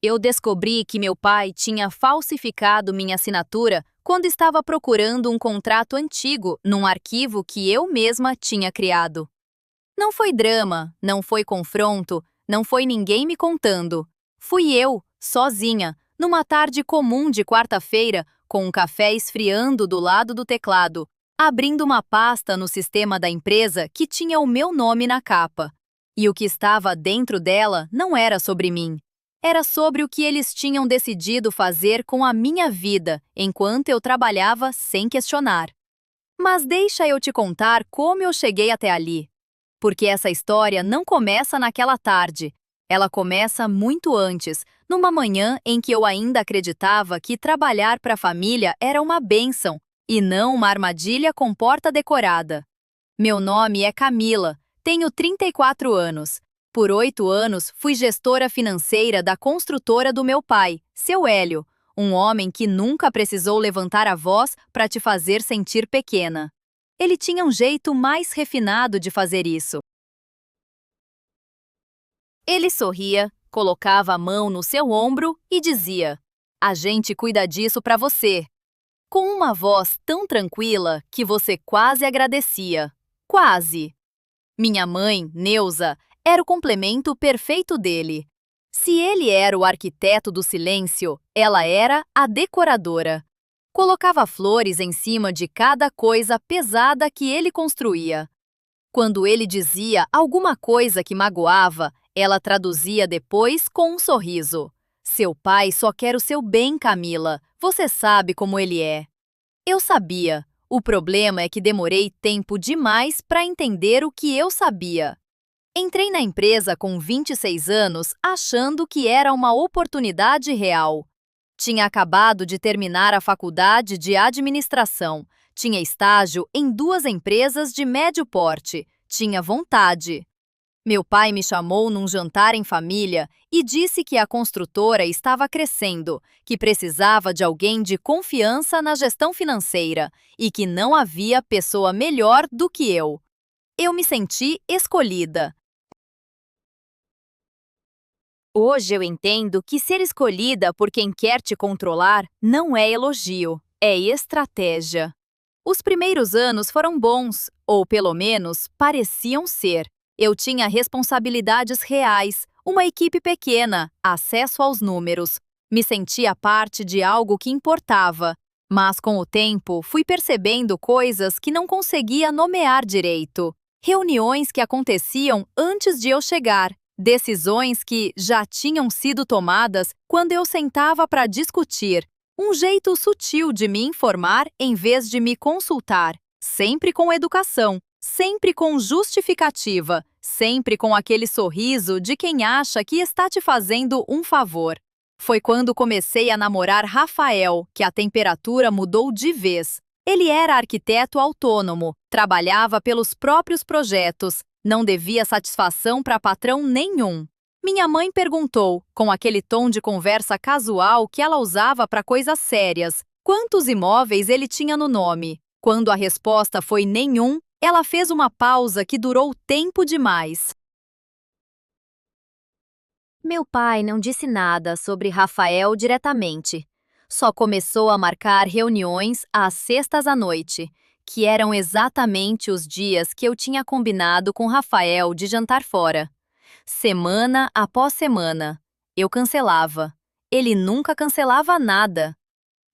Eu descobri que meu pai tinha falsificado minha assinatura quando estava procurando um contrato antigo num arquivo que eu mesma tinha criado. Não foi drama, não foi confronto, não foi ninguém me contando. Fui eu, sozinha, numa tarde comum de quarta-feira, com um café esfriando do lado do teclado, abrindo uma pasta no sistema da empresa que tinha o meu nome na capa. E o que estava dentro dela não era sobre mim. Era sobre o que eles tinham decidido fazer com a minha vida enquanto eu trabalhava sem questionar. Mas deixa eu te contar como eu cheguei até ali. Porque essa história não começa naquela tarde. Ela começa muito antes, numa manhã em que eu ainda acreditava que trabalhar para a família era uma bênção e não uma armadilha com porta decorada. Meu nome é Camila, tenho 34 anos. Por 8 anos, fui gestora financeira da construtora do meu pai, seu Hélio, um homem que nunca precisou levantar a voz para te fazer sentir pequena. Ele tinha um jeito mais refinado de fazer isso. Ele sorria, colocava a mão no seu ombro e dizia: "A gente cuida disso para você." Com uma voz tão tranquila que você quase agradecia. Quase. Minha mãe, Neuza, era o complemento perfeito dele. Se ele era o arquiteto do silêncio, ela era a decoradora. Colocava flores em cima de cada coisa pesada que ele construía. Quando ele dizia alguma coisa que magoava, ela traduzia depois com um sorriso. "Seu pai só quer o seu bem, Camila. Você sabe como ele é." Eu sabia. O problema é que demorei tempo demais para entender o que eu sabia. Entrei na empresa com 26 anos achando que era uma oportunidade real. Tinha acabado de terminar a faculdade de administração. Tinha estágio em 2 empresas de médio porte. Tinha vontade. Meu pai me chamou num jantar em família e disse que a construtora estava crescendo, que precisava de alguém de confiança na gestão financeira e que não havia pessoa melhor do que eu. Eu me senti escolhida. Hoje eu entendo que ser escolhida por quem quer te controlar não é elogio, é estratégia. Os primeiros anos foram bons, ou pelo menos pareciam ser. Eu tinha responsabilidades reais, uma equipe pequena, acesso aos números. Me sentia parte de algo que importava. Mas com o tempo fui percebendo coisas que não conseguia nomear direito. Reuniões que aconteciam antes de eu chegar. Decisões que já tinham sido tomadas quando eu sentava para discutir. Um jeito sutil de me informar em vez de me consultar, sempre com educação, sempre com justificativa, sempre com aquele sorriso de quem acha que está te fazendo um favor. Foi quando comecei a namorar Rafael que a temperatura mudou de vez. Ele era arquiteto autônomo, trabalhava pelos próprios projetos, não devia satisfação para patrão nenhum. Minha mãe perguntou, com aquele tom de conversa casual que ela usava para coisas sérias, quantos imóveis ele tinha no nome. Quando a resposta foi nenhum, ela fez uma pausa que durou tempo demais. Meu pai não disse nada sobre Rafael diretamente. Só começou a marcar reuniões às sextas à noite, que eram exatamente os dias que eu tinha combinado com Rafael de jantar fora. Semana após semana, eu cancelava. Ele nunca cancelava nada.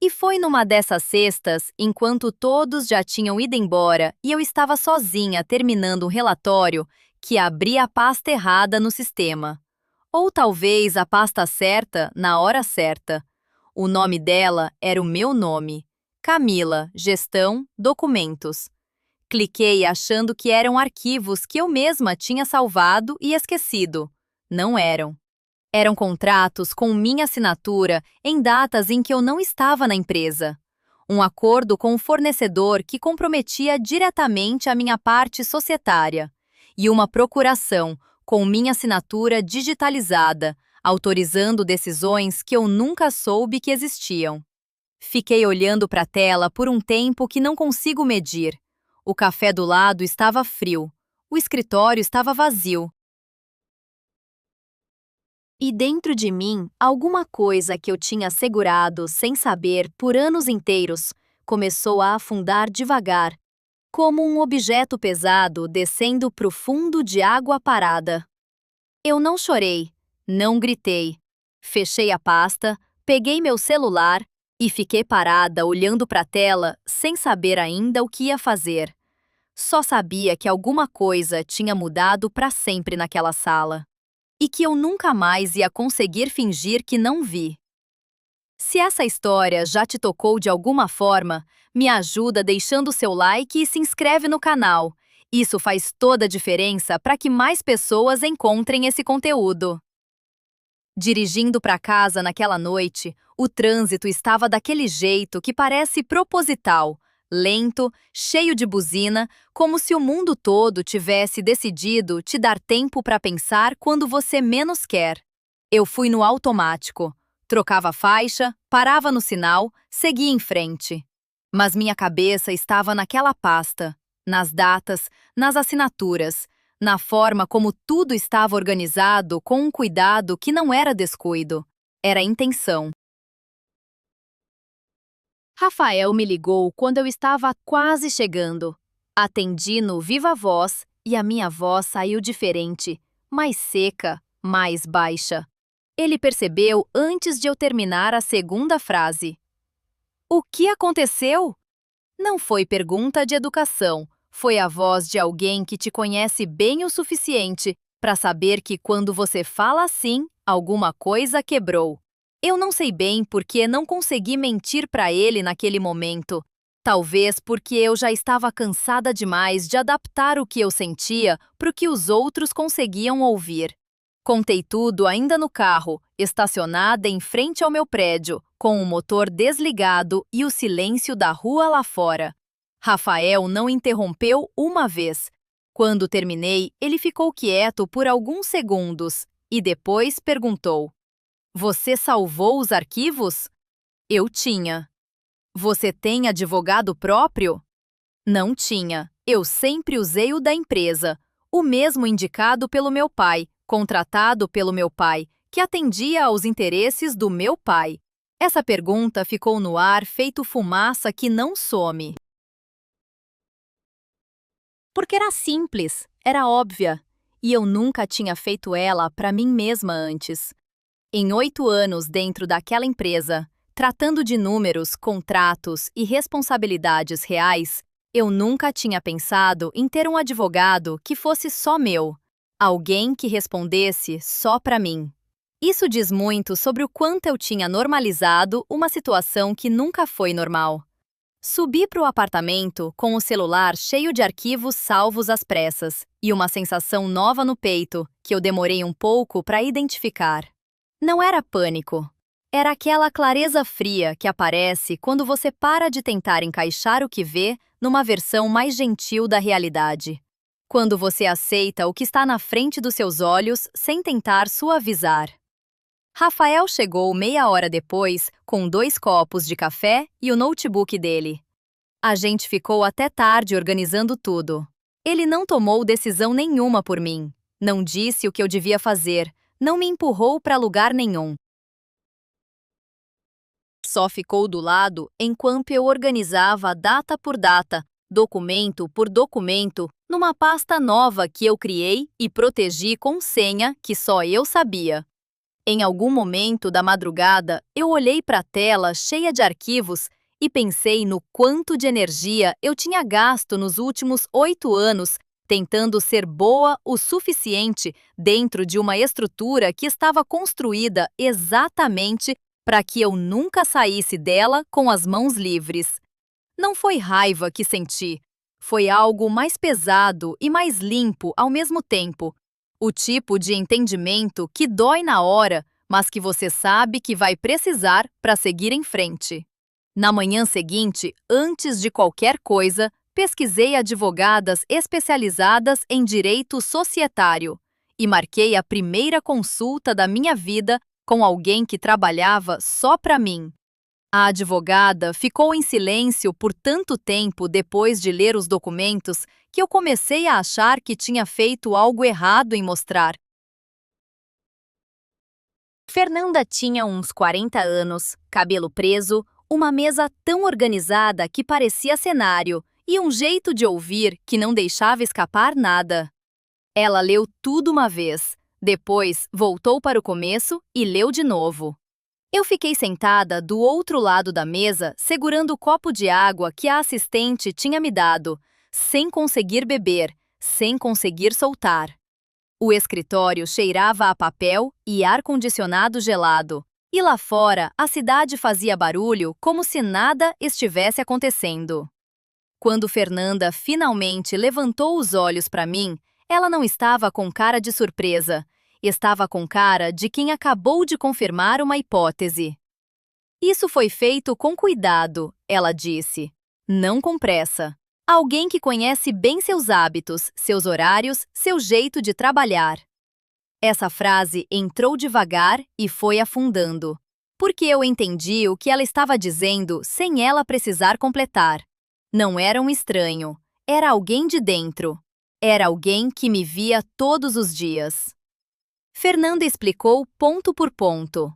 E foi numa dessas sextas, enquanto todos já tinham ido embora e eu estava sozinha terminando um relatório, que abri a pasta errada no sistema. Ou talvez a pasta certa na hora certa. O nome dela era o meu nome. Camila, Gestão, Documentos. Cliquei achando que eram arquivos que eu mesma tinha salvado e esquecido. Não eram. Eram contratos com minha assinatura em datas em que eu não estava na empresa. Um acordo com o fornecedor que comprometia diretamente a minha parte societária. E uma procuração com minha assinatura digitalizada, autorizando decisões que eu nunca soube que existiam. Fiquei olhando para a tela por um tempo que não consigo medir. O café do lado estava frio. O escritório estava vazio. E dentro de mim, alguma coisa que eu tinha segurado sem saber por anos inteiros começou a afundar devagar, como um objeto pesado descendo profundo de água parada. Eu não chorei, não gritei. Fechei a pasta, peguei meu celular e fiquei parada olhando para a tela sem saber ainda o que ia fazer. Só sabia que alguma coisa tinha mudado para sempre naquela sala e que eu nunca mais ia conseguir fingir que não vi. Se essa história já te tocou de alguma forma, me ajuda deixando seu like e se inscreve no canal. Isso faz toda a diferença para que mais pessoas encontrem esse conteúdo. Dirigindo para casa naquela noite, o trânsito estava daquele jeito que parece proposital, lento, cheio de buzina, como se o mundo todo tivesse decidido te dar tempo para pensar quando você menos quer. Eu fui no automático, trocava a faixa, parava no sinal, seguia em frente. Mas minha cabeça estava naquela pasta, nas datas, nas assinaturas, na forma como tudo estava organizado com um cuidado que não era descuido, era intenção. Rafael me ligou quando eu estava quase chegando. Atendi no viva voz e a minha voz saiu diferente, mais seca, mais baixa. Ele percebeu antes de eu terminar a segunda frase. O que aconteceu? Não foi pergunta de educação, foi a voz de alguém que te conhece bem o suficiente para saber que quando você fala assim, alguma coisa quebrou. Eu não sei bem porque não consegui mentir para ele naquele momento. Talvez porque eu já estava cansada demais de adaptar o que eu sentia para o que os outros conseguiam ouvir. Contei tudo ainda no carro, estacionada em frente ao meu prédio, com o motor desligado e o silêncio da rua lá fora. Rafael não interrompeu uma vez. Quando terminei, ele ficou quieto por alguns segundos e depois perguntou: Você salvou os arquivos? Eu tinha. Você tem advogado próprio? Não tinha. Eu sempre usei o da empresa, o mesmo indicado pelo meu pai, contratado pelo meu pai, que atendia aos interesses do meu pai. Essa pergunta ficou no ar feito fumaça que não some. Porque era simples, era óbvia, e eu nunca tinha feito ela para mim mesma antes. Em 8 anos dentro daquela empresa, tratando de números, contratos e responsabilidades reais, eu nunca tinha pensado em ter um advogado que fosse só meu, alguém que respondesse só para mim. Isso diz muito sobre o quanto eu tinha normalizado uma situação que nunca foi normal. Subi para o apartamento com o celular cheio de arquivos salvos às pressas e uma sensação nova no peito que eu demorei um pouco para identificar. Não era pânico. Era aquela clareza fria que aparece quando você para de tentar encaixar o que vê numa versão mais gentil da realidade. Quando você aceita o que está na frente dos seus olhos sem tentar suavizar. Rafael chegou meia hora depois com 2 copos de café e o notebook dele. A gente ficou até tarde organizando tudo. Ele não tomou decisão nenhuma por mim. Não disse o que eu devia fazer. Não me empurrou para lugar nenhum. Só ficou do lado enquanto eu organizava data por data, documento por documento, numa pasta nova que eu criei e protegi com senha que só eu sabia. Em algum momento da madrugada, eu olhei para a tela cheia de arquivos e pensei no quanto de energia eu tinha gasto nos últimos 8 anos tentando ser boa o suficiente dentro de uma estrutura que estava construída exatamente para que eu nunca saísse dela com as mãos livres. Não foi raiva que senti, foi algo mais pesado e mais limpo ao mesmo tempo. O tipo de entendimento que dói na hora, mas que você sabe que vai precisar para seguir em frente. Na manhã seguinte, antes de qualquer coisa, pesquisei advogadas especializadas em direito societário e marquei a primeira consulta da minha vida com alguém que trabalhava só para mim. A advogada ficou em silêncio por tanto tempo depois de ler os documentos que eu comecei a achar que tinha feito algo errado em mostrar. Fernanda tinha uns 40 anos, cabelo preso, uma mesa tão organizada que parecia cenário e um jeito de ouvir que não deixava escapar nada. Ela leu tudo uma vez, depois voltou para o começo e leu de novo. Eu fiquei sentada do outro lado da mesa, segurando o copo de água que a assistente tinha me dado, sem conseguir beber, sem conseguir soltar. O escritório cheirava a papel e ar-condicionado gelado, e lá fora a cidade fazia barulho como se nada estivesse acontecendo. Quando Fernanda finalmente levantou os olhos para mim, ela não estava com cara de surpresa, estava com cara de quem acabou de confirmar uma hipótese. Isso foi feito com cuidado, ela disse. Não com pressa. Alguém que conhece bem seus hábitos, seus horários, seu jeito de trabalhar. Essa frase entrou devagar e foi afundando, porque eu entendi o que ela estava dizendo sem ela precisar completar. Não era um estranho, era alguém de dentro. Era alguém que me via todos os dias. Fernanda explicou ponto por ponto.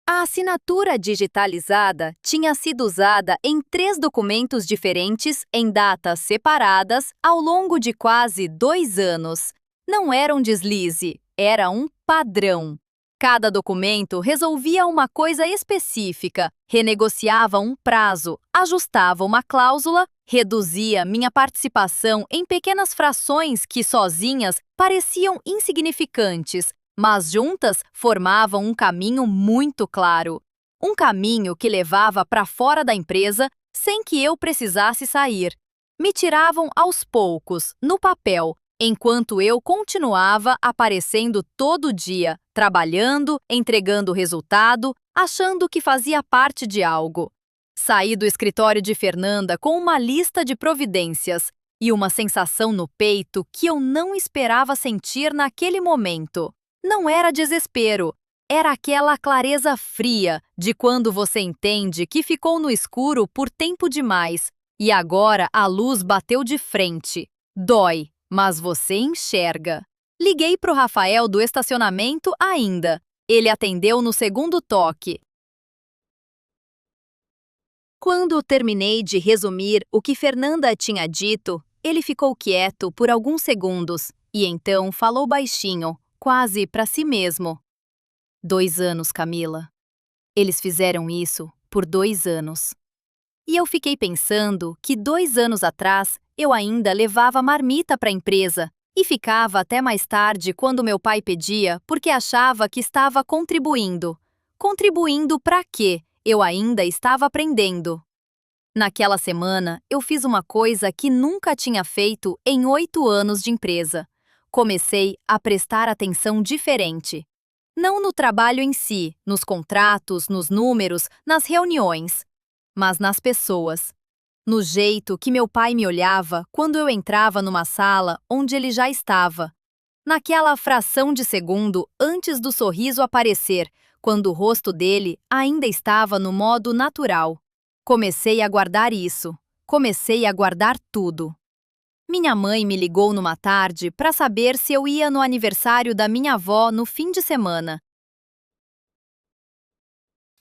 A assinatura digitalizada tinha sido usada em 3 documentos diferentes em datas separadas ao longo de quase 2 anos. Não era um deslize, era um padrão. Cada documento resolvia uma coisa específica, renegociava um prazo, ajustava uma cláusula, reduzia minha participação em pequenas frações que sozinhas pareciam insignificantes, mas juntas formavam um caminho muito claro. Um caminho que levava para fora da empresa sem que eu precisasse sair. Me tiravam aos poucos, no papel, enquanto eu continuava aparecendo todo dia, trabalhando, entregando resultado, achando que fazia parte de algo. Saí do escritório de Fernanda com uma lista de providências e uma sensação no peito que eu não esperava sentir naquele momento. Não era desespero, era aquela clareza fria de quando você entende que ficou no escuro por tempo demais e agora a luz bateu de frente. Dói, mas você enxerga. Liguei pro Rafael do estacionamento ainda. Ele atendeu no segundo toque. Quando terminei de resumir o que Fernanda tinha dito, ele ficou quieto por alguns segundos e então falou baixinho, quase para si mesmo. 2 anos, Camila. Eles fizeram isso por 2 anos. E eu fiquei pensando que 2 anos atrás eu ainda levava marmita para a empresa e ficava até mais tarde quando meu pai pedia porque achava que estava contribuindo. Contribuindo para quê? Eu ainda estava aprendendo. Naquela semana, eu fiz uma coisa que nunca tinha feito em 8 anos de empresa. Comecei a prestar atenção diferente. Não no trabalho em si, nos contratos, nos números, nas reuniões, mas nas pessoas. No jeito que meu pai me olhava quando eu entrava numa sala onde ele já estava. Naquela fração de segundo antes do sorriso aparecer, quando o rosto dele ainda estava no modo natural. Comecei a guardar isso. Comecei a guardar tudo. Minha mãe me ligou numa tarde para saber se eu ia no aniversário da minha avó no fim de semana.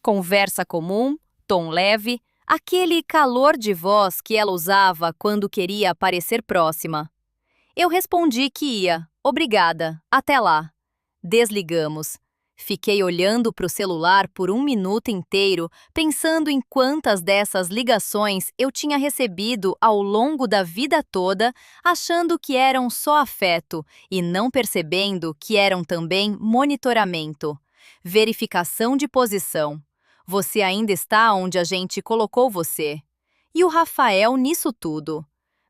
Conversa comum, tom leve, aquele calor de voz que ela usava quando queria parecer próxima. Eu respondi que ia. Obrigada. Até lá. Desligamos. Fiquei olhando para o celular por 1 minuto inteiro, pensando em quantas dessas ligações eu tinha recebido ao longo da vida toda, achando que eram só afeto e não percebendo que eram também monitoramento. Verificação de posição. Você ainda está onde a gente colocou você. E o Rafael nisso tudo.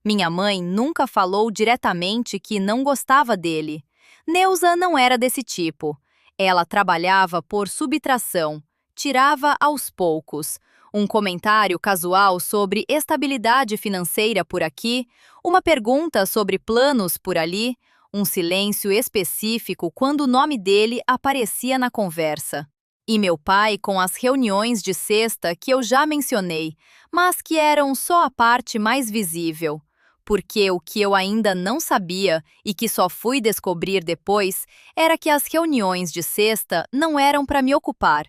Minha mãe nunca falou diretamente que não gostava dele. Neuza não era desse tipo. Ela trabalhava por subtração, tirava aos poucos. Um comentário casual sobre estabilidade financeira por aqui, uma pergunta sobre planos por ali, um silêncio específico quando o nome dele aparecia na conversa. E meu pai com as reuniões de sexta que eu já mencionei, mas que eram só a parte mais visível. porque o que eu ainda não sabia e que só fui descobrir depois era que as reuniões de sexta não eram para me ocupar.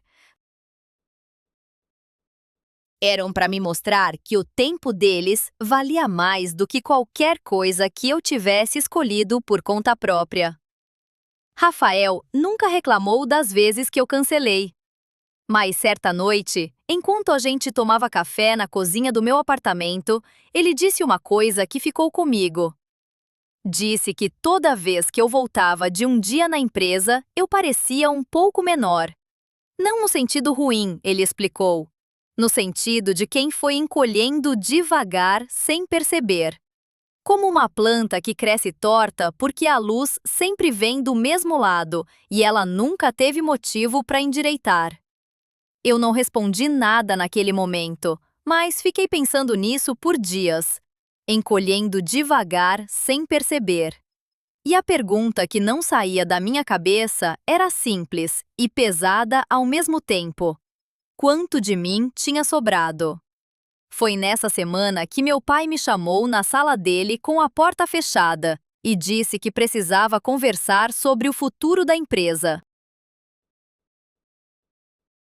Eram para me mostrar que o tempo deles valia mais do que qualquer coisa que eu tivesse escolhido por conta própria. Rafael nunca reclamou das vezes que eu cancelei. Mas certa noite, enquanto a gente tomava café na cozinha do meu apartamento, ele disse uma coisa que ficou comigo. Disse que toda vez que eu voltava de um dia na empresa, eu parecia um pouco menor. Não no sentido ruim, ele explicou. No sentido de quem foi encolhendo devagar sem perceber. Como uma planta que cresce torta porque a luz sempre vem do mesmo lado e ela nunca teve motivo para endireitar. Eu não respondi nada naquele momento, mas fiquei pensando nisso por dias, encolhendo devagar sem perceber. E a pergunta que não saía da minha cabeça era simples e pesada ao mesmo tempo. Quanto de mim tinha sobrado? Foi nessa semana que meu pai me chamou na sala dele com a porta fechada e disse que precisava conversar sobre o futuro da empresa.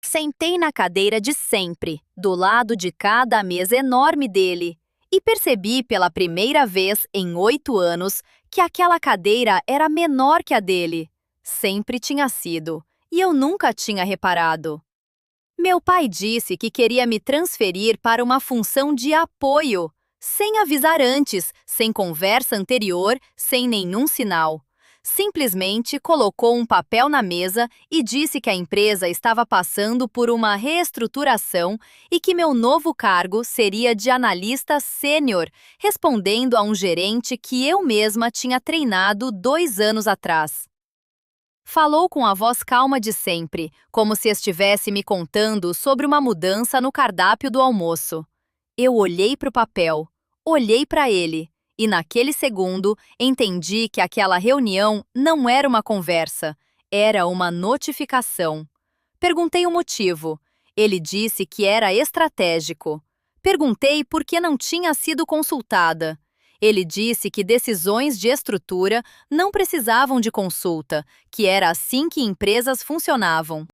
Sentei na cadeira de sempre, do lado de cada mesa enorme dele, e percebi pela primeira vez em 8 anos que aquela cadeira era menor que a dele. Sempre tinha sido, e eu nunca tinha reparado. Meu pai disse que queria me transferir para uma função de apoio, sem avisar antes, sem conversa anterior, sem nenhum sinal. Simplesmente colocou um papel na mesa e disse que a empresa estava passando por uma reestruturação e que meu novo cargo seria de analista sênior, respondendo a um gerente que eu mesma tinha treinado 2 anos atrás. Falou com a voz calma de sempre, como se estivesse me contando sobre uma mudança no cardápio do almoço. Eu olhei para o papel, olhei para ele, e naquele segundo entendi que aquela reunião não era uma conversa, era uma notificação. Perguntei o motivo. Ele disse que era estratégico. Perguntei por que não tinha sido consultada. Ele disse que decisões de estrutura não precisavam de consulta, que era assim que empresas funcionavam.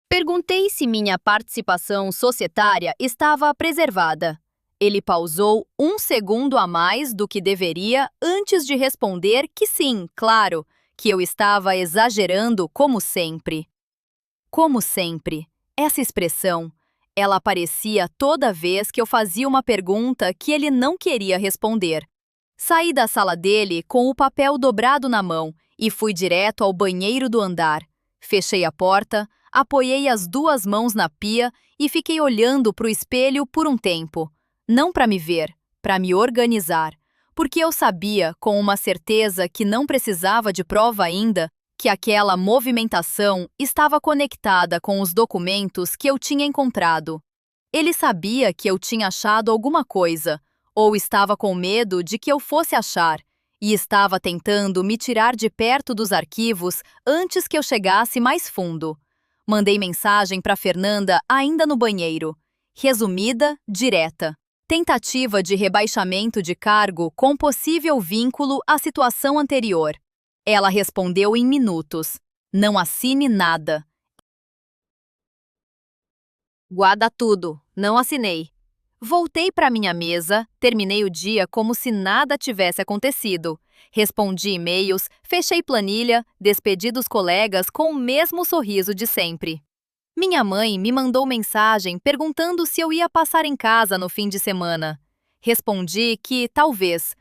Perguntei se minha participação societária estava preservada. Ele pausou 1 segundo a mais do que deveria antes de responder que sim, claro, que eu estava exagerando como sempre. Como sempre, essa expressão, ela aparecia toda vez que eu fazia uma pergunta que ele não queria responder. Saí da sala dele com o papel dobrado na mão e fui direto ao banheiro do andar. Fechei a porta, apoiei as 2 mãos na pia e fiquei olhando para o espelho por um tempo. Não para me ver, para me organizar, porque eu sabia, com uma certeza que não precisava de prova ainda, que aquela movimentação estava conectada com os documentos que eu tinha encontrado. Ele sabia que eu tinha achado alguma coisa, ou estava com medo de que eu fosse achar, e estava tentando me tirar de perto dos arquivos antes que eu chegasse mais fundo. Mandei mensagem para Fernanda ainda no banheiro. Resumida, direta. Tentativa de rebaixamento de cargo com possível vínculo à situação anterior. Ela respondeu em minutos. Não assine nada. Guarda tudo. Não assinei. Voltei para minha mesa, terminei o dia como se nada tivesse acontecido. Respondi e-mails, fechei planilha, despedi dos colegas com o mesmo sorriso de sempre. Minha mãe me mandou mensagem perguntando se eu ia passar em casa no fim de semana. Respondi que talvez.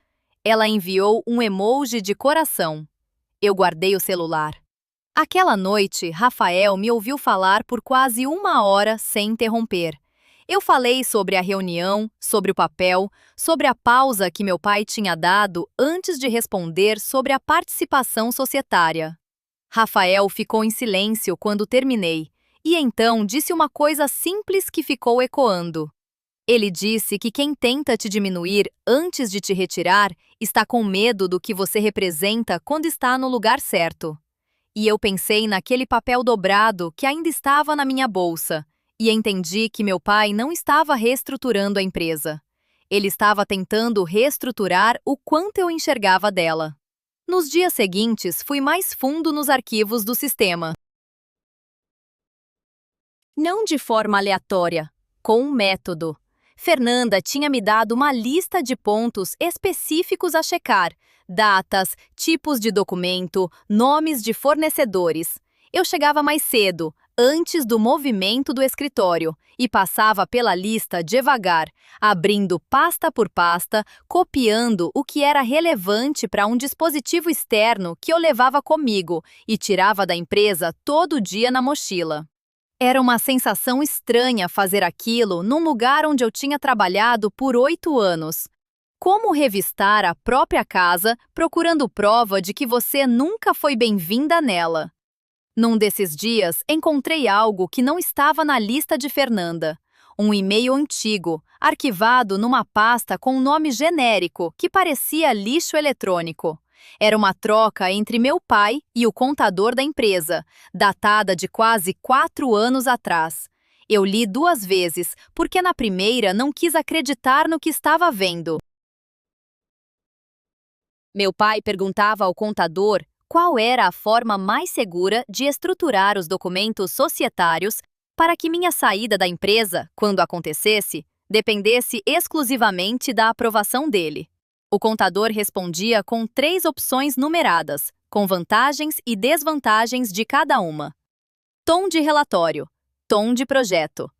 Ela enviou um emoji de coração. Eu guardei o celular. Aquela noite, Rafael me ouviu falar por quase 1 hora sem interromper. Eu falei sobre a reunião, sobre o papel, sobre a pausa que meu pai tinha dado antes de responder sobre a participação societária. Rafael ficou em silêncio quando terminei. E então disse uma coisa simples que ficou ecoando. Ele disse que quem tenta te diminuir antes de te retirar está com medo do que você representa quando está no lugar certo. E eu pensei naquele papel dobrado que ainda estava na minha bolsa e entendi que meu pai não estava reestruturando a empresa. Ele estava tentando reestruturar o quanto eu enxergava dela. Nos dias seguintes, fui mais fundo nos arquivos do sistema. Não de forma aleatória, com um método. Fernanda tinha me dado uma lista de pontos específicos a checar: datas, tipos de documento, nomes de fornecedores. Eu chegava mais cedo, antes do movimento do escritório, e passava pela lista devagar, abrindo pasta por pasta, copiando o que era relevante para um dispositivo externo que eu levava comigo e tirava da empresa todo dia na mochila. Era uma sensação estranha fazer aquilo num lugar onde eu tinha trabalhado por 8 anos. Como revistar a própria casa procurando prova de que você nunca foi bem-vinda nela? Num desses dias, encontrei algo que não estava na lista de Fernanda. Um e-mail antigo, arquivado numa pasta com um nome genérico que parecia lixo eletrônico. Era uma troca entre meu pai e o contador da empresa, datada de quase 4 anos atrás. Eu li 2 vezes, porque na primeira não quis acreditar no que estava vendo. Meu pai perguntava ao contador qual era a forma mais segura de estruturar os documentos societários para que minha saída da empresa, quando acontecesse, dependesse exclusivamente da aprovação dele. O contador respondia com 3 opções numeradas, com vantagens e desvantagens de cada uma. Tom de relatório. Tom de projeto.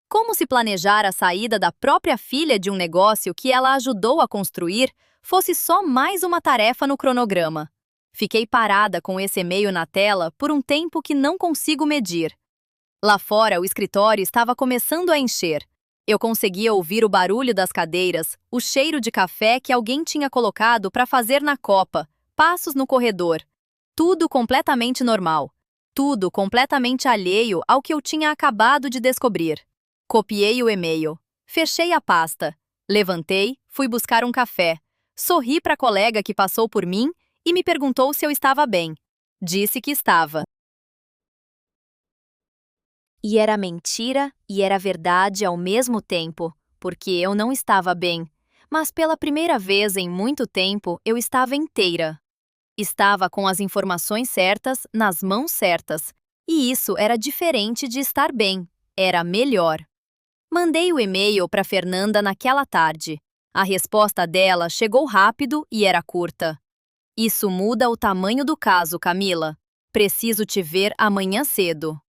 Como se planejar a saída da própria filha de um negócio que ela ajudou a construir fosse só mais uma tarefa no cronograma. Fiquei parada com esse e-mail na tela por um tempo que não consigo medir. Lá fora, o escritório estava começando a encher. Eu conseguia ouvir o barulho das cadeiras, o cheiro de café que alguém tinha colocado para fazer na copa, passos no corredor. Tudo completamente normal. Tudo completamente alheio ao que eu tinha acabado de descobrir. Copiei o e-mail. Fechei a pasta. Levantei, fui buscar um café. Sorri para a colega que passou por mim e me perguntou se eu estava bem. Disse que estava. E era mentira e era verdade ao mesmo tempo, porque eu não estava bem. Mas pela primeira vez em muito tempo eu estava inteira. Estava com as informações certas nas mãos certas. E isso era diferente de estar bem. Era melhor. Mandei o e-mail para Fernanda naquela tarde. A resposta dela chegou rápido e era curta. Isso muda o tamanho do caso, Camila. Preciso te ver amanhã cedo.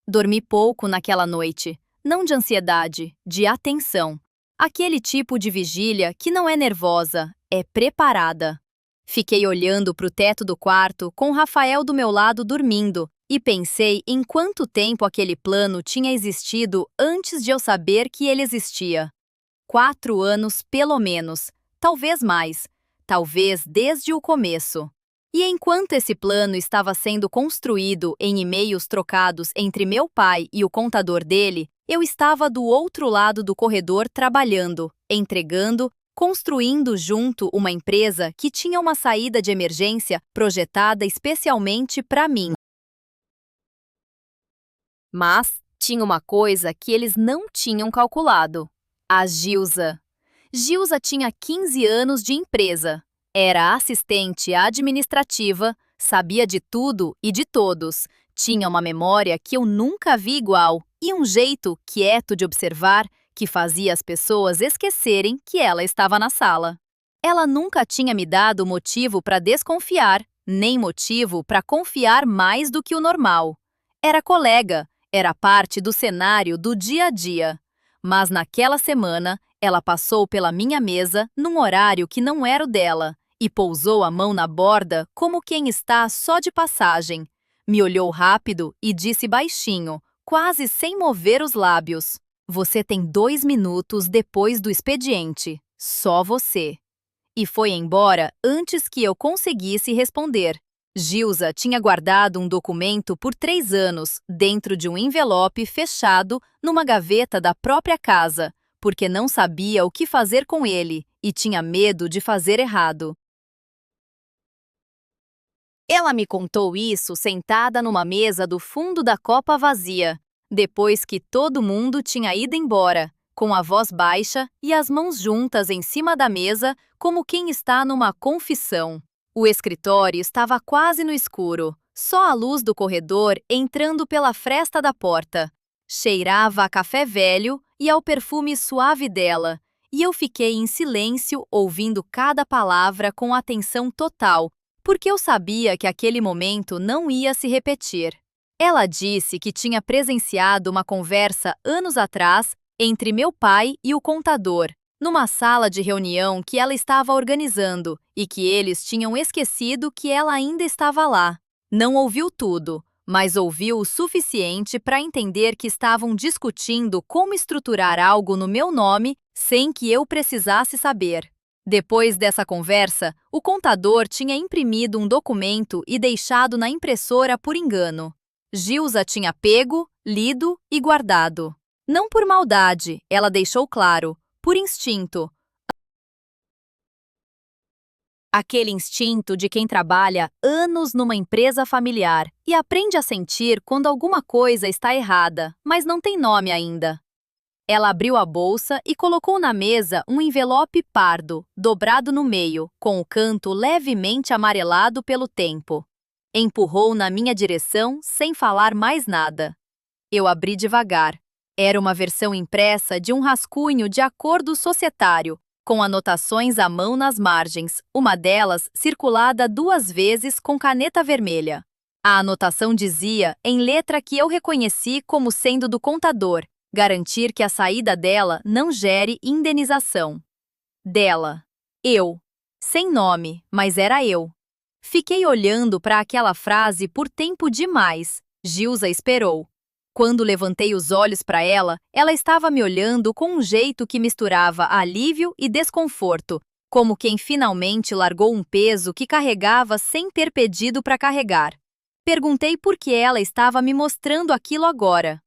Dormi pouco naquela noite, não de ansiedade, de atenção. Aquele tipo de vigília que não é nervosa, é preparada. Fiquei olhando para o teto do quarto com Rafael do meu lado dormindo e pensei em quanto tempo aquele plano tinha existido antes de eu saber que ele existia. 4 anos pelo menos, talvez mais, talvez desde o começo. E enquanto esse plano estava sendo construído em e-mails trocados entre meu pai e o contador dele, eu estava do outro lado do corredor trabalhando, entregando, construindo junto uma empresa que tinha uma saída de emergência projetada especialmente para mim. Mas tinha uma coisa que eles não tinham calculado: a Gilza. Gilza tinha 15 anos de empresa. Era assistente administrativa, sabia de tudo e de todos, tinha uma memória que eu nunca vi igual e um jeito quieto de observar que fazia as pessoas esquecerem que ela estava na sala. Ela nunca tinha me dado motivo para desconfiar, nem motivo para confiar mais do que o normal. Era colega, era parte do cenário do dia a dia. Mas naquela semana, ela passou pela minha mesa num horário que não era o dela e pousou a mão na borda como quem está só de passagem. Me olhou rápido e disse baixinho, quase sem mover os lábios: "Você tem 2 minutos depois do expediente. Só você." E foi embora antes que eu conseguisse responder. Gilza tinha guardado um documento por 3 anos dentro de um envelope fechado numa gaveta da própria casa, porque não sabia o que fazer com ele e tinha medo de fazer errado. Ela me contou isso sentada numa mesa do fundo da copa vazia, depois que todo mundo tinha ido embora, com a voz baixa e as mãos juntas em cima da mesa, como quem está numa confissão. O escritório estava quase no escuro, só a luz do corredor entrando pela fresta da porta. Cheirava a café velho e ao perfume suave dela, e eu fiquei em silêncio ouvindo cada palavra com atenção total, porque eu sabia que aquele momento não ia se repetir. Ela disse que tinha presenciado uma conversa anos atrás entre meu pai e o contador, numa sala de reunião que ela estava organizando, e que eles tinham esquecido que ela ainda estava lá. Não ouviu tudo, mas ouviu o suficiente para entender que estavam discutindo como estruturar algo no meu nome sem que eu precisasse saber. Depois dessa conversa, o contador tinha imprimido um documento e deixado na impressora por engano. Gilza tinha pego, lido e guardado. Não por maldade, ela deixou claro, por instinto. Aquele instinto de quem trabalha anos numa empresa familiar e aprende a sentir quando alguma coisa está errada, mas não tem nome ainda. Ela abriu a bolsa e colocou na mesa um envelope pardo, dobrado no meio, com o canto levemente amarelado pelo tempo. Empurrou na minha direção sem falar mais nada. Eu abri devagar. Era uma versão impressa de um rascunho de acordo societário, com anotações à mão nas margens, uma delas circulada 2 vezes com caneta vermelha. A anotação dizia, em letra que eu reconheci como sendo do contador, garantir que a saída dela não gere indenização. Dela. Eu. Sem nome, mas era eu. Fiquei olhando para aquela frase por tempo demais. Gilza esperou. Quando levantei os olhos para ela, ela estava me olhando com um jeito que misturava alívio e desconforto, como quem finalmente largou um peso que carregava sem ter pedido para carregar. Perguntei por que ela estava me mostrando aquilo agora.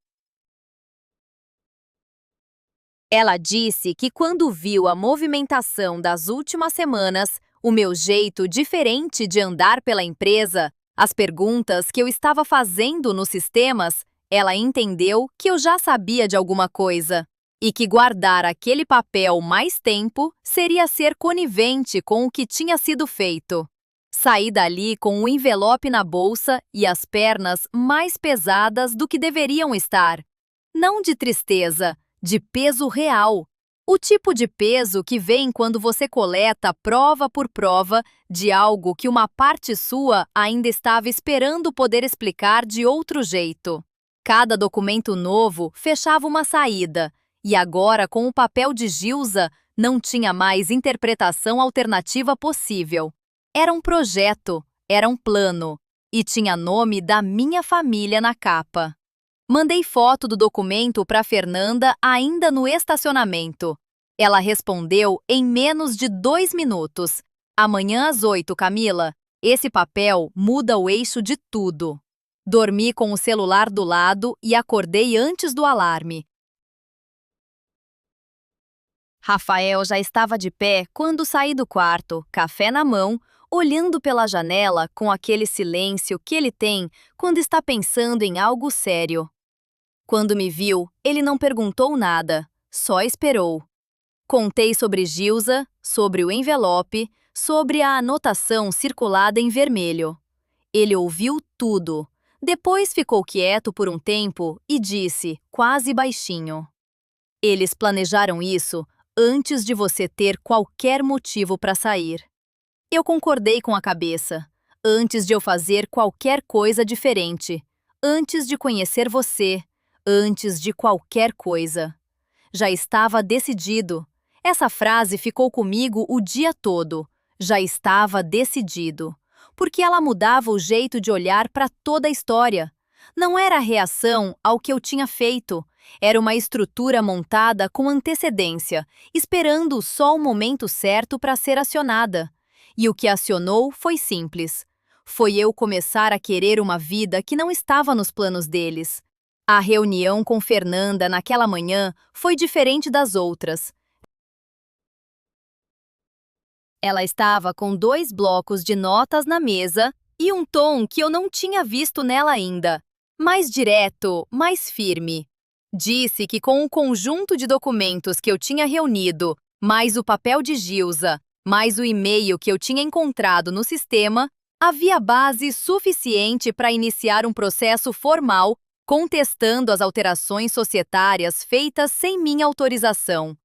Ela disse que quando viu a movimentação das últimas semanas, o meu jeito diferente de andar pela empresa, as perguntas que eu estava fazendo nos sistemas, ela entendeu que eu já sabia de alguma coisa, e que guardar aquele papel mais tempo seria ser conivente com o que tinha sido feito. Saí dali com o envelope na bolsa e as pernas mais pesadas do que deveriam estar. Não de tristeza, de peso real. O tipo de peso que vem quando você coleta prova por prova de algo que uma parte sua ainda estava esperando poder explicar de outro jeito. Cada documento novo fechava uma saída, e agora, com o papel de Gilza, não tinha mais interpretação alternativa possível. Era um projeto, era um plano, e tinha nome da minha família na capa. Mandei foto do documento para Fernanda ainda no estacionamento. Ela respondeu em menos de 2 minutos. Amanhã às 8, Camila. Esse papel muda o eixo de tudo. Dormi com o celular do lado e acordei antes do alarme. Rafael já estava de pé quando saí do quarto, café na mão, olhando pela janela com aquele silêncio que ele tem quando está pensando em algo sério. Quando me viu, ele não perguntou nada, só esperou. Contei sobre Gilza, sobre o envelope, sobre a anotação circulada em vermelho. Ele ouviu tudo. Depois ficou quieto por um tempo e disse, quase baixinho: "Eles planejaram isso antes de você ter qualquer motivo para sair." Eu concordei com a cabeça. Antes de eu fazer qualquer coisa diferente. Antes de conhecer você. Antes de qualquer coisa. Já estava decidido. Essa frase ficou comigo o dia todo. Já estava decidido. Porque ela mudava o jeito de olhar para toda a história. Não era a reação ao que eu tinha feito. Era uma estrutura montada com antecedência, esperando só o momento certo para ser acionada. E o que acionou foi simples. Foi eu começar a querer uma vida que não estava nos planos deles. A reunião com Fernanda naquela manhã foi diferente das outras. Ela estava com 2 blocos de notas na mesa e um tom que eu não tinha visto nela ainda. Mais direto, mais firme. Disse que com o conjunto de documentos que eu tinha reunido, mais o papel de Gilza, mais o e-mail que eu tinha encontrado no sistema, havia base suficiente para iniciar um processo formal contestando as alterações societárias feitas sem minha autorização.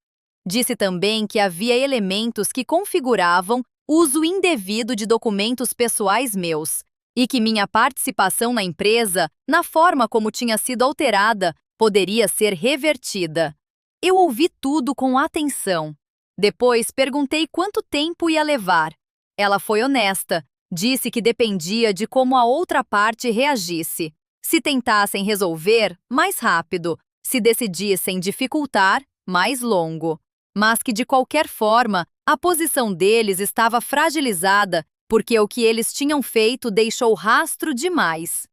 Disse também que havia elementos que configuravam uso indevido de documentos pessoais meus e que minha participação na empresa, na forma como tinha sido alterada, poderia ser revertida. Eu ouvi tudo com atenção. Depois perguntei quanto tempo ia levar. Ela foi honesta, disse que dependia de como a outra parte reagisse. Se tentassem resolver, mais rápido. Se decidissem dificultar, mais longo. Mas que de qualquer forma, a posição deles estava fragilizada porque o que eles tinham feito deixou rastro demais.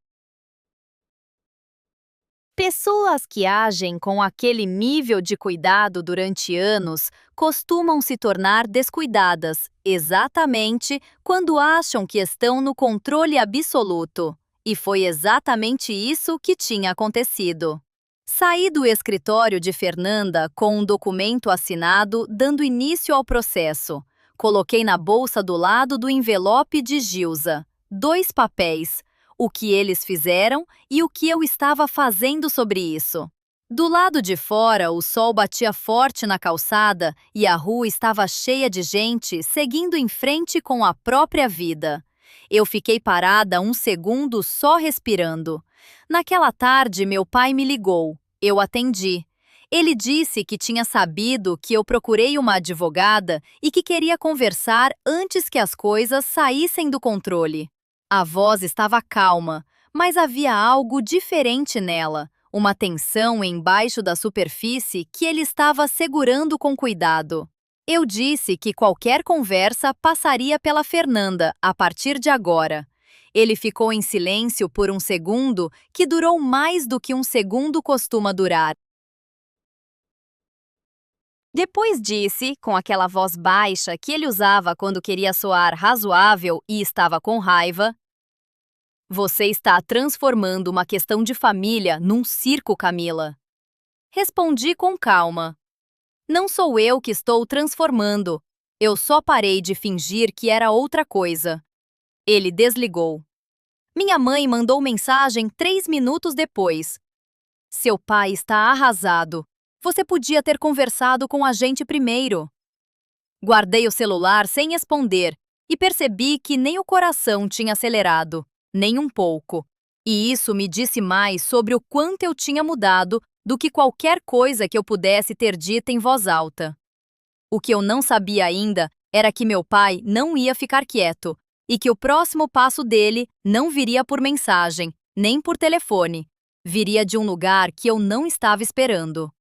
Pessoas que agem com aquele nível de cuidado durante anos costumam se tornar descuidadas, exatamente quando acham que estão no controle absoluto. E foi exatamente isso que tinha acontecido. Saí do escritório de Fernanda com um documento assinado dando início ao processo. Coloquei na bolsa do lado do envelope de Gilza 2 papéis, o que eles fizeram e o que eu estava fazendo sobre isso. Do lado de fora, o sol batia forte na calçada e a rua estava cheia de gente seguindo em frente com a própria vida. Eu fiquei parada um segundo só respirando. Naquela tarde, meu pai me ligou. Eu atendi. Ele disse que tinha sabido que eu procurei uma advogada e que queria conversar antes que as coisas saíssem do controle. A voz estava calma, mas havia algo diferente nela, uma tensão embaixo da superfície que ele estava segurando com cuidado. Eu disse que qualquer conversa passaria pela Fernanda a partir de agora. Ele ficou em silêncio por um segundo, que durou mais do que um segundo costuma durar. Depois disse, com aquela voz baixa que ele usava quando queria soar razoável e estava com raiva: "Você está transformando uma questão de família num circo, Camila." Respondi com calma: "Não sou eu que estou transformando. Eu só parei de fingir que era outra coisa." Ele desligou. Minha mãe mandou mensagem 3 minutos depois. "Seu pai está arrasado. Você podia ter conversado com a gente primeiro." Guardei o celular sem responder e percebi que nem o coração tinha acelerado, nem um pouco. E isso me disse mais sobre o quanto eu tinha mudado do que qualquer coisa que eu pudesse ter dito em voz alta. O que eu não sabia ainda era que meu pai não ia ficar quieto e que o próximo passo dele não viria por mensagem, nem por telefone. Viria de um lugar que eu não estava esperando.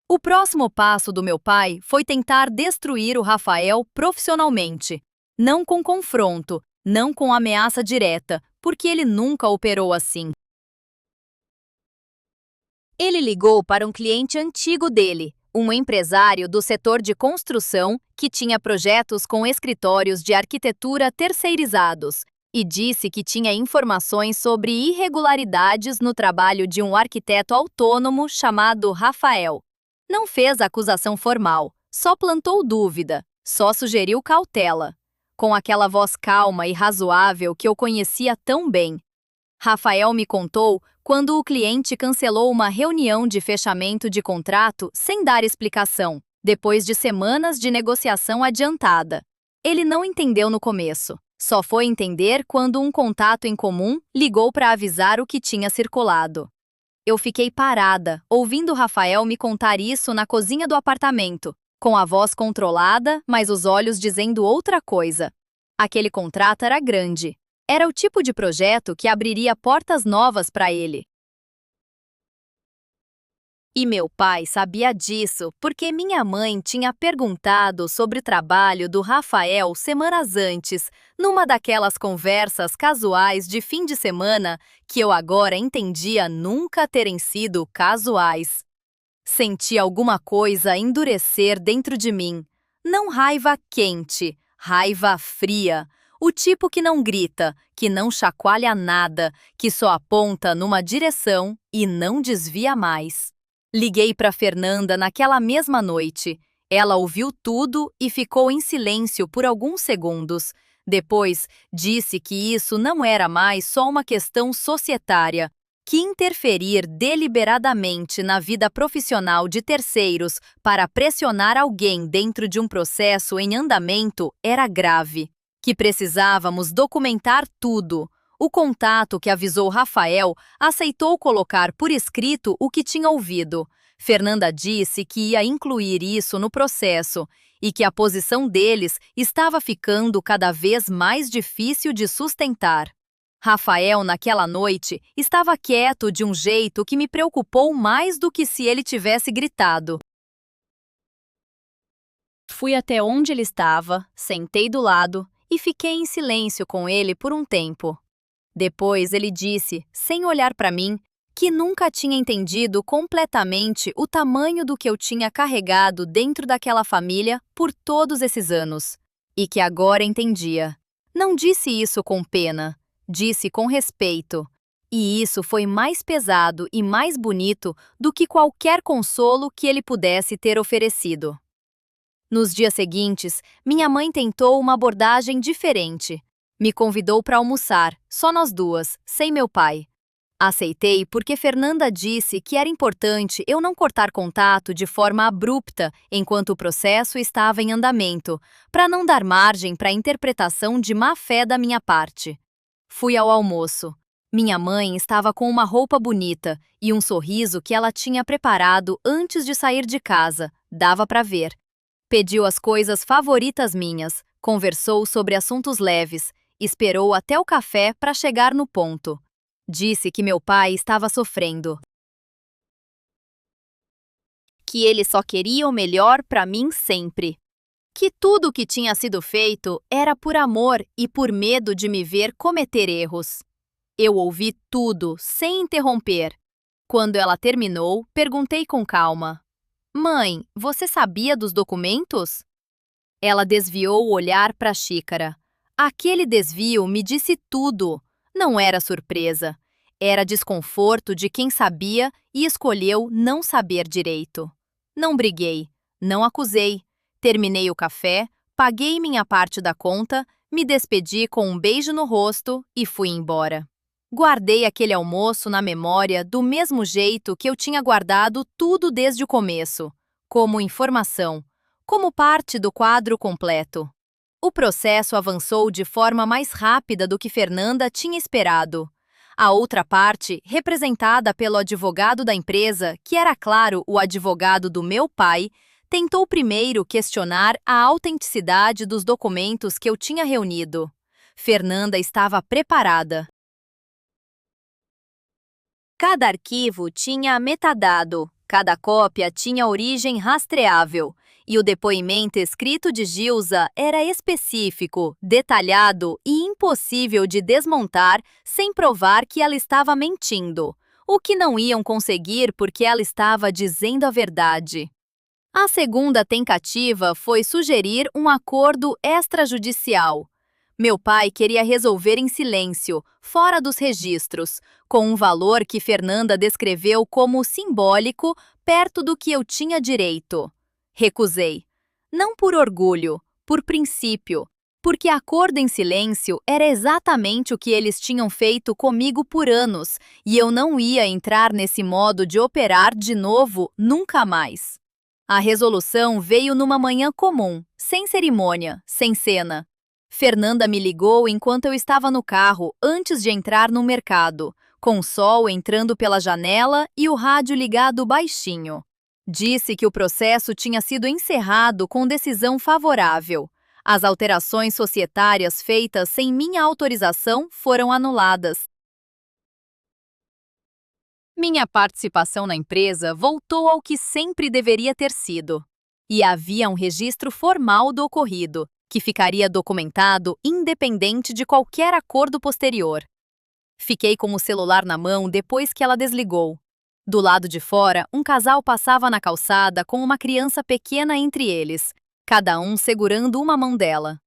O próximo passo do meu pai foi tentar destruir o Rafael profissionalmente. Não com confronto, não com ameaça direta, porque ele nunca operou assim. Ele ligou para um cliente antigo dele, um empresário do setor de construção que tinha projetos com escritórios de arquitetura terceirizados, e disse que tinha informações sobre irregularidades no trabalho de um arquiteto autônomo chamado Rafael. Não fez acusação formal, só plantou dúvida, só sugeriu cautela. Com aquela voz calma e razoável que eu conhecia tão bem. Rafael me contou quando o cliente cancelou uma reunião de fechamento de contrato sem dar explicação, depois de semanas de negociação adiantada. Ele não entendeu no começo, só foi entender quando um contato em comum ligou para avisar o que tinha circulado. Eu fiquei parada, ouvindo Rafael me contar isso na cozinha do apartamento, com a voz controlada, mas os olhos dizendo outra coisa. Aquele contrato era grande. Era o tipo de projeto que abriria portas novas para ele. E meu pai sabia disso porque minha mãe tinha perguntado sobre o trabalho do Rafael semanas antes, numa daquelas conversas casuais de fim de semana que eu agora entendia nunca terem sido casuais. Senti alguma coisa endurecer dentro de mim. Não raiva quente, raiva fria. O tipo que não grita, que não chacoalha nada, que só aponta numa direção e não desvia mais. Liguei para Fernanda naquela mesma noite. Ela ouviu tudo e ficou em silêncio por alguns segundos. Depois, disse que isso não era mais só uma questão societária, que interferir deliberadamente na vida profissional de terceiros para pressionar alguém dentro de um processo em andamento era grave, que precisávamos documentar tudo. O contato que avisou Rafael aceitou colocar por escrito o que tinha ouvido. Fernanda disse que ia incluir isso no processo e que a posição deles estava ficando cada vez mais difícil de sustentar. Rafael, naquela noite, estava quieto de um jeito que me preocupou mais do que se ele tivesse gritado. Fui até onde ele estava, sentei do lado e fiquei em silêncio com ele por um tempo. Depois ele disse, sem olhar para mim, que nunca tinha entendido completamente o tamanho do que eu tinha carregado dentro daquela família por todos esses anos, e que agora entendia. Não disse isso com pena, disse com respeito. E isso foi mais pesado e mais bonito do que qualquer consolo que ele pudesse ter oferecido. Nos dias seguintes, minha mãe tentou uma abordagem diferente. Me convidou para almoçar, só nós duas, sem meu pai. Aceitei porque Fernanda disse que era importante eu não cortar contato de forma abrupta enquanto o processo estava em andamento, para não dar margem para a interpretação de má-fé da minha parte. Fui ao almoço. Minha mãe estava com uma roupa bonita e um sorriso que ela tinha preparado antes de sair de casa, dava para ver. Pediu as coisas favoritas minhas, conversou sobre assuntos leves, esperou até o café para chegar no ponto. Disse que meu pai estava sofrendo. Que ele só queria o melhor para mim sempre. Que tudo o que tinha sido feito era por amor e por medo de me ver cometer erros. Eu ouvi tudo, sem interromper. Quando ela terminou, perguntei com calma: Mãe, você sabia dos documentos? Ela desviou o olhar para a xícara. Aquele desvio me disse tudo. Não era surpresa. Era desconforto de quem sabia e escolheu não saber direito. Não briguei, não acusei. Terminei o café, paguei minha parte da conta, me despedi com um beijo no rosto e fui embora. Guardei aquele almoço na memória do mesmo jeito que eu tinha guardado tudo desde o começo, como informação, como parte do quadro completo. O processo avançou de forma mais rápida do que Fernanda tinha esperado. A outra parte, representada pelo advogado da empresa, que era, claro, o advogado do meu pai, tentou primeiro questionar a autenticidade dos documentos que eu tinha reunido. Fernanda estava preparada. Cada arquivo tinha metadado, cada cópia tinha origem rastreável, e o depoimento escrito de Gilza era específico, detalhado e impossível de desmontar sem provar que ela estava mentindo, o que não iam conseguir porque ela estava dizendo a verdade. A segunda tentativa foi sugerir um acordo extrajudicial. Meu pai queria resolver em silêncio, fora dos registros, com um valor que Fernanda descreveu como simbólico, perto do que eu tinha direito. Recusei. Não por orgulho, por princípio, porque acordo em silêncio era exatamente o que eles tinham feito comigo por anos, e eu não ia entrar nesse modo de operar de novo nunca mais. A resolução veio numa manhã comum, sem cerimônia, sem cena. Fernanda me ligou enquanto eu estava no carro, antes de entrar no mercado, com o sol entrando pela janela e o rádio ligado baixinho. Disse que o processo tinha sido encerrado com decisão favorável. As alterações societárias feitas sem minha autorização foram anuladas. Minha participação na empresa voltou ao que sempre deveria ter sido. E havia um registro formal do ocorrido, que ficaria documentado independente de qualquer acordo posterior. Fiquei com o celular na mão depois que ela desligou. Do lado de fora, um casal passava na calçada com uma criança pequena entre eles, cada um segurando uma mão dela.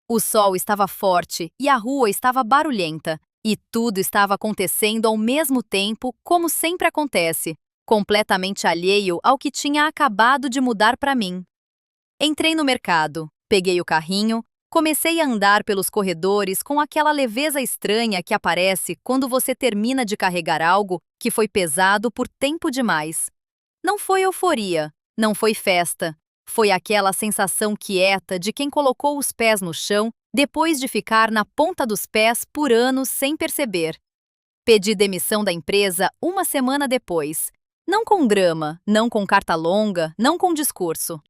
O sol estava forte e a rua estava barulhenta, e tudo estava acontecendo ao mesmo tempo, como sempre acontece. completamente alheio ao que tinha acabado de mudar para mim. Entrei no mercado, peguei o carrinho, comecei a andar pelos corredores com aquela leveza estranha que aparece quando você termina de carregar algo que foi pesado por tempo demais. Não foi euforia, não foi festa. Foi aquela sensação quieta de quem colocou os pés no chão depois de ficar na ponta dos pés por anos sem perceber. Pedi demissão da empresa uma semana depois. Não com drama, não com carta longa, não com discurso.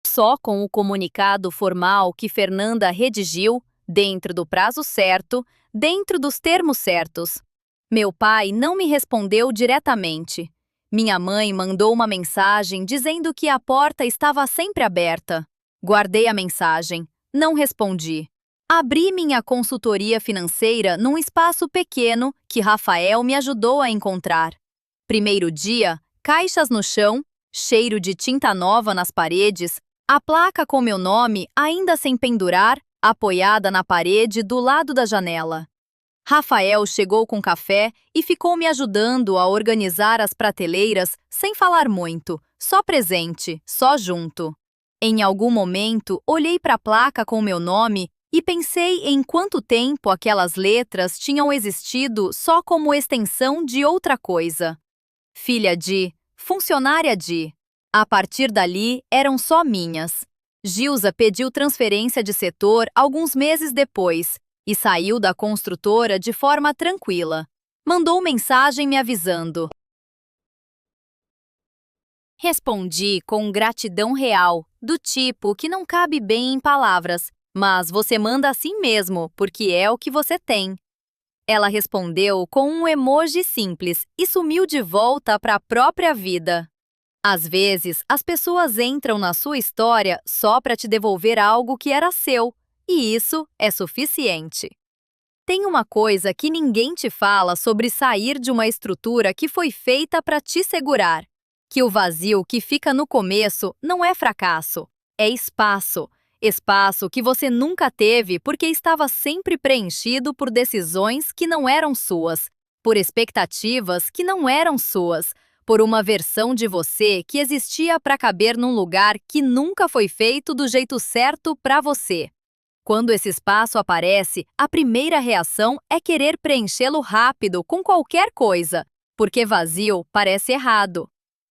Só com o comunicado formal que Fernanda redigiu, dentro do prazo certo, dentro dos termos certos. Meu pai não me respondeu diretamente. Minha mãe mandou uma mensagem dizendo que a porta estava sempre aberta. Guardei a mensagem. Não respondi. Abri minha consultoria financeira num espaço pequeno que Rafael me ajudou a encontrar. Primeiro dia, caixas no chão, cheiro de tinta nova nas paredes, a placa com meu nome ainda sem pendurar, apoiada na parede do lado da janela. Rafael chegou com café e ficou me ajudando a organizar as prateleiras sem falar muito, só presente, só junto. Em algum momento, olhei para a placa com meu nome e pensei em quanto tempo aquelas letras tinham existido só como extensão de outra coisa. Filha de, funcionária de. A partir dali, eram só minhas. Gilza pediu transferência de setor alguns meses depois e saiu da construtora de forma tranquila. Mandou mensagem me avisando. Respondi com gratidão real, do tipo que não cabe bem em palavras, mas você manda assim mesmo, porque é o que você tem. Ela respondeu com um emoji simples e sumiu de volta para a própria vida. Às vezes, as pessoas entram na sua história só para te devolver algo que era seu, e isso é suficiente. Tem uma coisa que ninguém te fala sobre sair de uma estrutura que foi feita para te segurar. Que o vazio que fica no começo não é fracasso, é espaço. Espaço que você nunca teve porque estava sempre preenchido por decisões que não eram suas, por expectativas que não eram suas, por uma versão de você que existia para caber num lugar que nunca foi feito do jeito certo para você. Quando esse espaço aparece, a primeira reação é querer preenchê-lo rápido com qualquer coisa, porque vazio parece errado.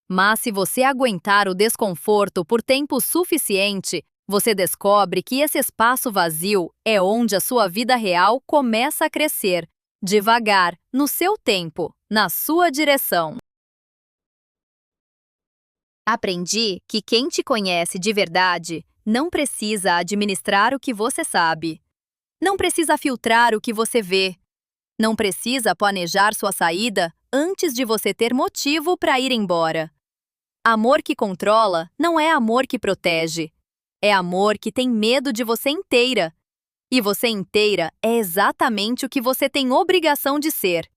Mas se você aguentar o desconforto por tempo suficiente, você descobre que esse espaço vazio é onde a sua vida real começa a crescer, devagar, no seu tempo, na sua direção. Aprendi que quem te conhece de verdade não precisa administrar o que você sabe. Não precisa filtrar o que você vê. Não precisa planejar sua saída antes de você ter motivo para ir embora. Amor que controla não é amor que protege. É amor que tem medo de você inteira. E você inteira é exatamente o que você tem obrigação de ser.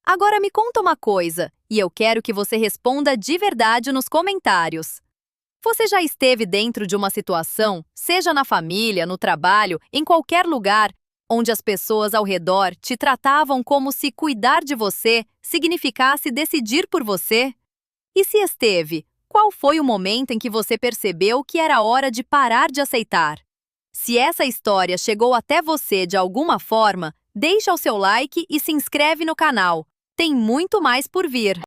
Agora me conta uma coisa, e eu quero que você responda de verdade nos comentários. Você já esteve dentro de uma situação, seja na família, no trabalho, em qualquer lugar, onde as pessoas ao redor te tratavam como se cuidar de você significasse decidir por você? E se esteve, qual foi o momento em que você percebeu que era hora de parar de aceitar? Se essa história chegou até você de alguma forma, deixa o seu like e se inscreve no canal. Tem muito mais por vir.